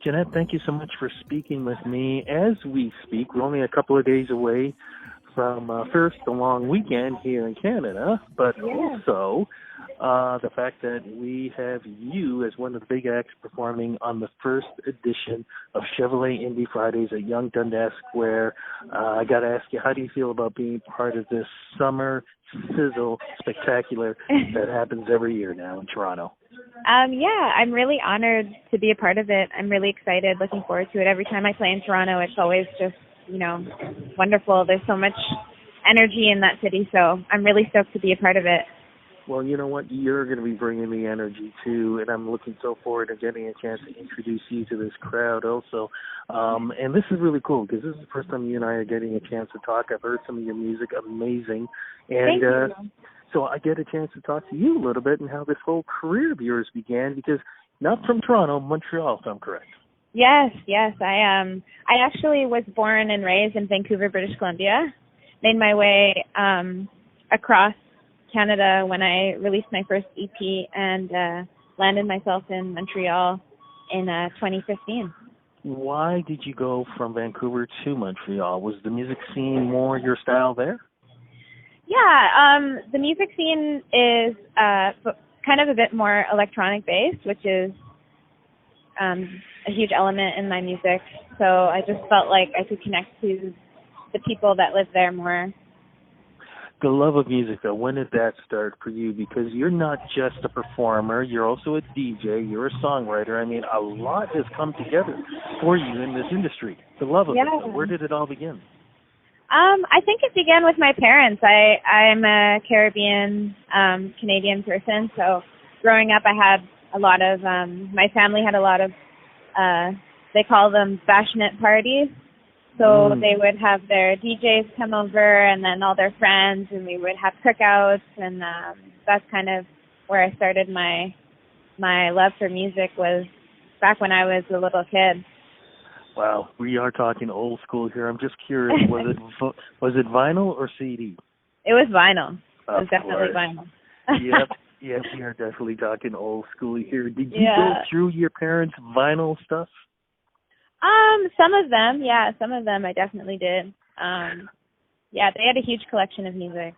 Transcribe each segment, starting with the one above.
Janette, thank you so much for speaking with me. As we speak, we're only a couple of days away from first the long weekend here in Canada, but Yeah. also the fact that we have you as one of the big acts performing on the first edition of Chevrolet Indie Fridays at Yonge, Dundas Square. I got to ask you, how do you feel about being part of this summer sizzle spectacular that happens every year now in Toronto? Yeah, I'm really honored to be a part of it. I'm really excited, looking forward to it. Every time I play in Toronto, it's always just, wonderful. There's so much energy in that city, so I'm really stoked to be a part of it. Well, you know what? You're going to be bringing the energy, too, and I'm looking so forward to getting a chance to introduce you to this crowd also. And this is really cool because this is the first time you and I are getting a chance to talk. I've heard some of your music, amazing. And Thank you. so I get a chance to talk to you a little bit and how this whole career of yours began, because not from Toronto, Montreal, if I'm correct. Yes. I actually was born and raised in Vancouver, British Columbia. Made my way across Canada when I released my first EP and landed myself in Montreal in 2015. Why did you go from Vancouver to Montreal? Was the music scene more your style there? Yeah, the music scene is kind of a bit more electronic based, which is a huge element in my music. So I just felt like I could connect to the people that live there more. The love of music, though, when did that start for you? Because you're not just a performer, you're also a DJ, you're a songwriter. I mean, a lot has come together for you in this industry. The love of it, though, where did it all begin? I think it began with my parents. I'm a Caribbean, Canadian person, so growing up I had a lot of, my family had a lot of, they call them bashment parties. So they would have their DJs come over and then all their friends, and we would have cookouts, and that's kind of where I started my love for music, was back when I was a little kid. Wow, we are talking old school here. I'm just curious, was it vinyl or CD? It was vinyl. It was Of definitely course. vinyl. Yep, we are definitely talking old school here. Did you go through your parents' vinyl stuff? Some of them I definitely did. They had a huge collection of music.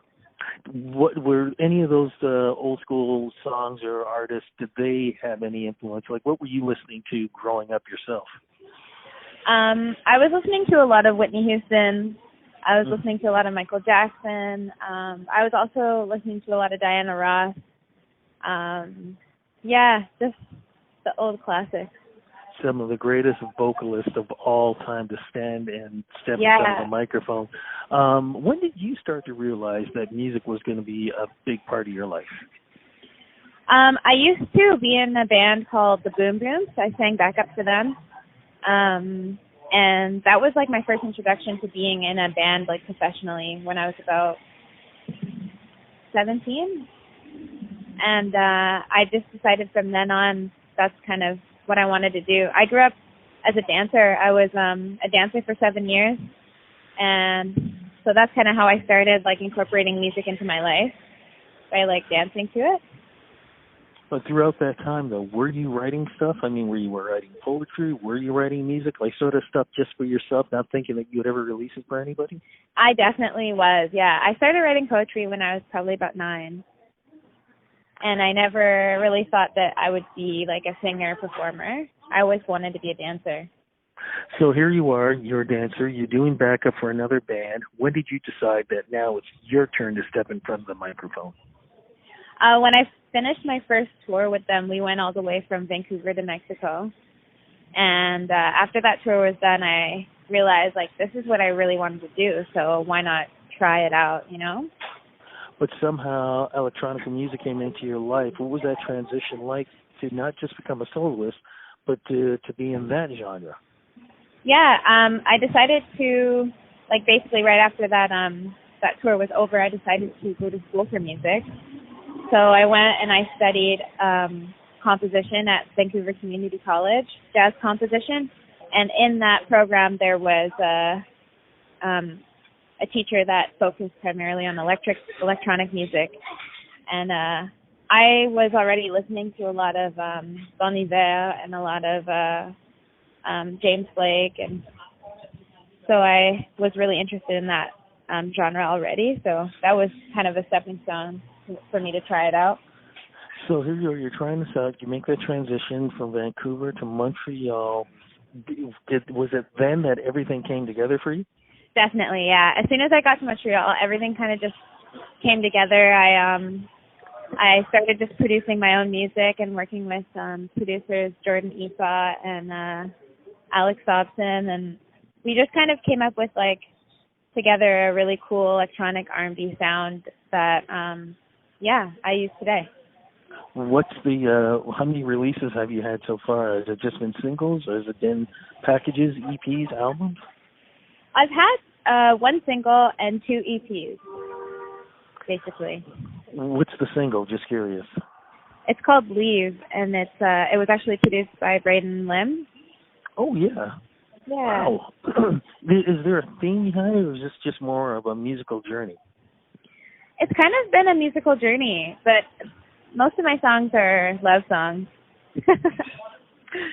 What were any of those old school songs or artists, did they have any influence? Like, what were you listening to growing up yourself? I was listening to a lot of Whitney Houston. I was listening to a lot of Michael Jackson. I was also listening to a lot of Diana Ross. Just the old classics. Some of the greatest vocalists of all time to stand and step in front of a microphone. When did you start to realize that music was going to be a big part of your life? I used to be in a band called the Boom Booms. I sang backup for them. And that was like my first introduction to being in a band like professionally when I was about 17. And I just decided from then on that's kind of what I wanted to do. I grew up as a dancer. I was a dancer for 7 years, and so that's kind of how I started, like, incorporating music into my life by like dancing to it. But throughout that time, though, were you writing stuff? I mean, were you writing poetry? Were you writing music, like sort of stuff just for yourself, not thinking that you would ever release it for anybody? I definitely was, yeah. I started writing poetry when I was probably about 9. And I never really thought that I would be like a singer performer. I always wanted to be a dancer. So here you are, you're a dancer, you're doing backup for another band. When did you decide that now it's your turn to step in front of the microphone? When I finished my first tour with them, we went all the way from Vancouver to Mexico. And after that tour was done, I realized, like, this is what I really wanted to do, so why not try it out, But somehow electronic music came into your life. What was that transition like to not just become a soloist, but to be in that genre? Yeah, I decided to, like, basically right after that that tour was over, I decided to go to school for music. So I went and I studied composition at Vancouver Community College, jazz composition. And in that program there was a teacher that focused primarily on electronic music. And I was already listening to a lot of Bon Iver and a lot of James Blake, and so I was really interested in that genre already. So that was kind of a stepping stone for me to try it out. So here you're trying this out. You make that transition from Vancouver to Montreal. Was it then that everything came together for you? Definitely, yeah. As soon as I got to Montreal, everything kind of just came together. I started just producing my own music and working with producers Jordan Esau and Alex Dobson, and we just kind of came up with together a really cool electronic R&B sound that I use today. What's how many releases have you had so far? Has it just been singles, or has it been packages, EPs, albums? I've had one single and 2 EPs, basically. What's the single? Just curious. It's called Leave, and it was actually produced by Braden Lim. Oh, yeah. Yeah. Wow. Is there a theme behind it, or is this just more of a musical journey? It's kind of been a musical journey, but most of my songs are love songs.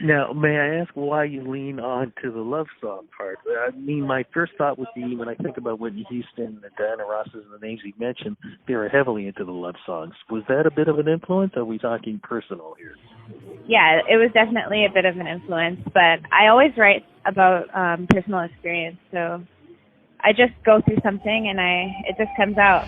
Now, may I ask why you lean on to the love song part? I mean, my first thought would be, when I think about Whitney Houston and Diana Ross and the names you mentioned, they were heavily into the love songs. Was that a bit of an influence, or are we talking personal here? Yeah, it was definitely a bit of an influence, but I always write about personal experience, so I just go through something and it just comes out.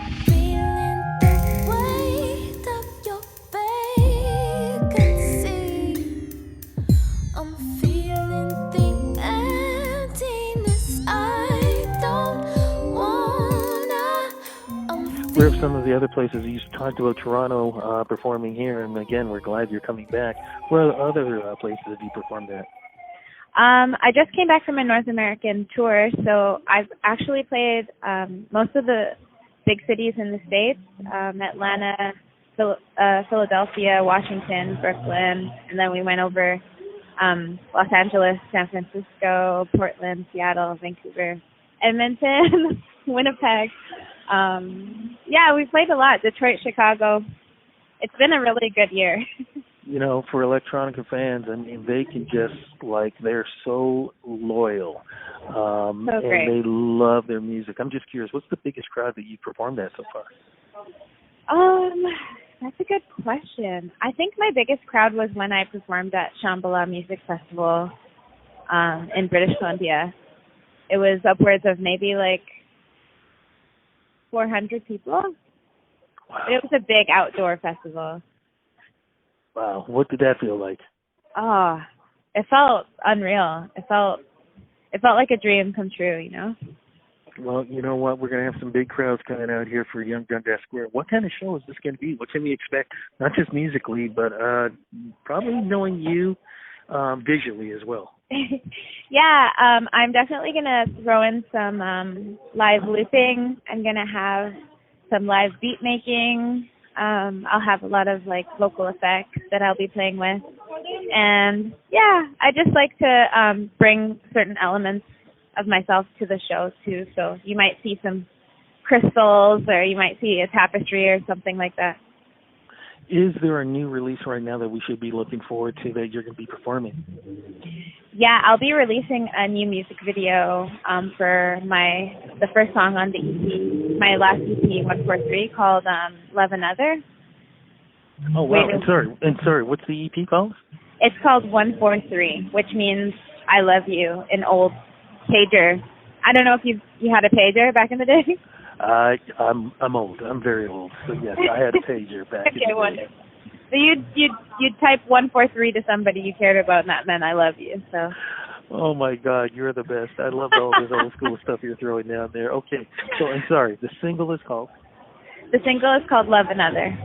Where have some of the other places you talked about Toronto performing here, and again, we're glad you're coming back. Where other places have you performed at? I just came back from a North American tour, so I've actually played most of the big cities in the States, Atlanta, Philadelphia, Washington, Brooklyn, and then we went over Los Angeles, San Francisco, Portland, Seattle, Vancouver, Edmonton, Winnipeg. We played a lot. Detroit, Chicago. It's been a really good year. You know, for electronica fans, I mean, they can just, they're so loyal. So great. And they love their music. I'm just curious, what's the biggest crowd that you've performed at so far? That's a good question. I think my biggest crowd was when I performed at Shambhala Music Festival in British Columbia. It was upwards of maybe 400 people. Wow. It was a big outdoor festival. Wow. What did that feel like? Oh, it felt unreal. It felt like a dream come true, you know? Well, you know what? We're going to have some big crowds coming out here for Yonge Dundas Square. What kind of show is this going to be? What can we expect? Not just musically, but probably knowing you visually as well. Yeah, I'm definitely going to throw in some live looping. I'm going to have some live beat making. I'll have a lot of vocal effects that I'll be playing with. And yeah, I just like to bring certain elements of myself to the show too. So you might see some crystals, or you might see a tapestry or something like that. Is there a new release right now that we should be looking forward to that you're going to be performing? Yeah, I'll be releasing a new music video for the first song on the EP, my last EP, 143, called Love Another. Oh, wow. And sorry, what's the EP called? It's called 143, which means I love you in old pager. I don't know if you had a pager back in the day. I'm old. I'm very old. So yes, I had a pager back in the day. So you'd type 143 to somebody you cared about, and that meant I love you. So. Oh my God, you're the best. I love all this old school stuff you're throwing down there. Okay, so I'm sorry. The single is called. The single is called Love Another.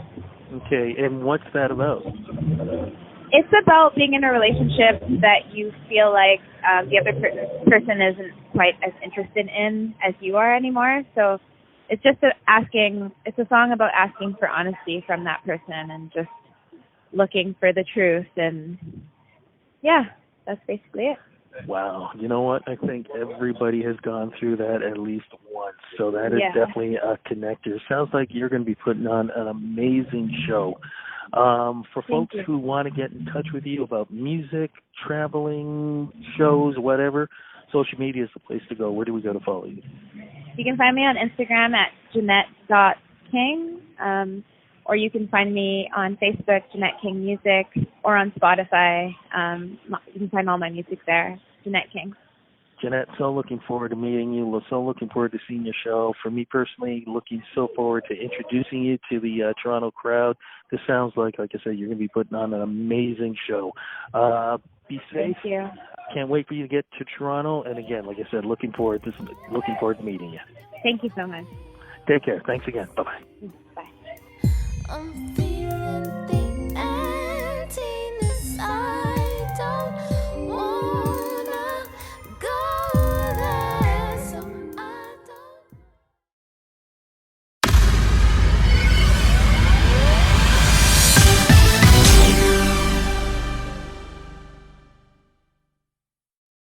Okay, and what's that about? It's about being in a relationship that you feel like the other person isn't quite as interested in as you are anymore. So it's just it's a song about asking for honesty from that person and just looking for the truth. And yeah, that's basically it. Wow. You know what? I think everybody has gone through that at least once. So that is definitely a connector. Sounds like you're going to be putting on an amazing show. For Thank folks you. who want to get in touch with you about music, traveling, shows, whatever, social media is the place to go. Where do we go to follow you? You can find me on Instagram at Janette.King, or you can find me on Facebook, Janette King Music, or on Spotify. You can find all my music there, Janette King. Janette, so looking forward to meeting you. So looking forward to seeing your show. For me personally, looking so forward to introducing you to the Toronto crowd. This sounds like I said, you're going to be putting on an amazing show. Be safe. Thank you. Can't wait for you to get to Toronto. And again, like I said, looking forward to meeting you. Thank you so much. Take care. Thanks again. Bye-bye. Bye. I'm feeling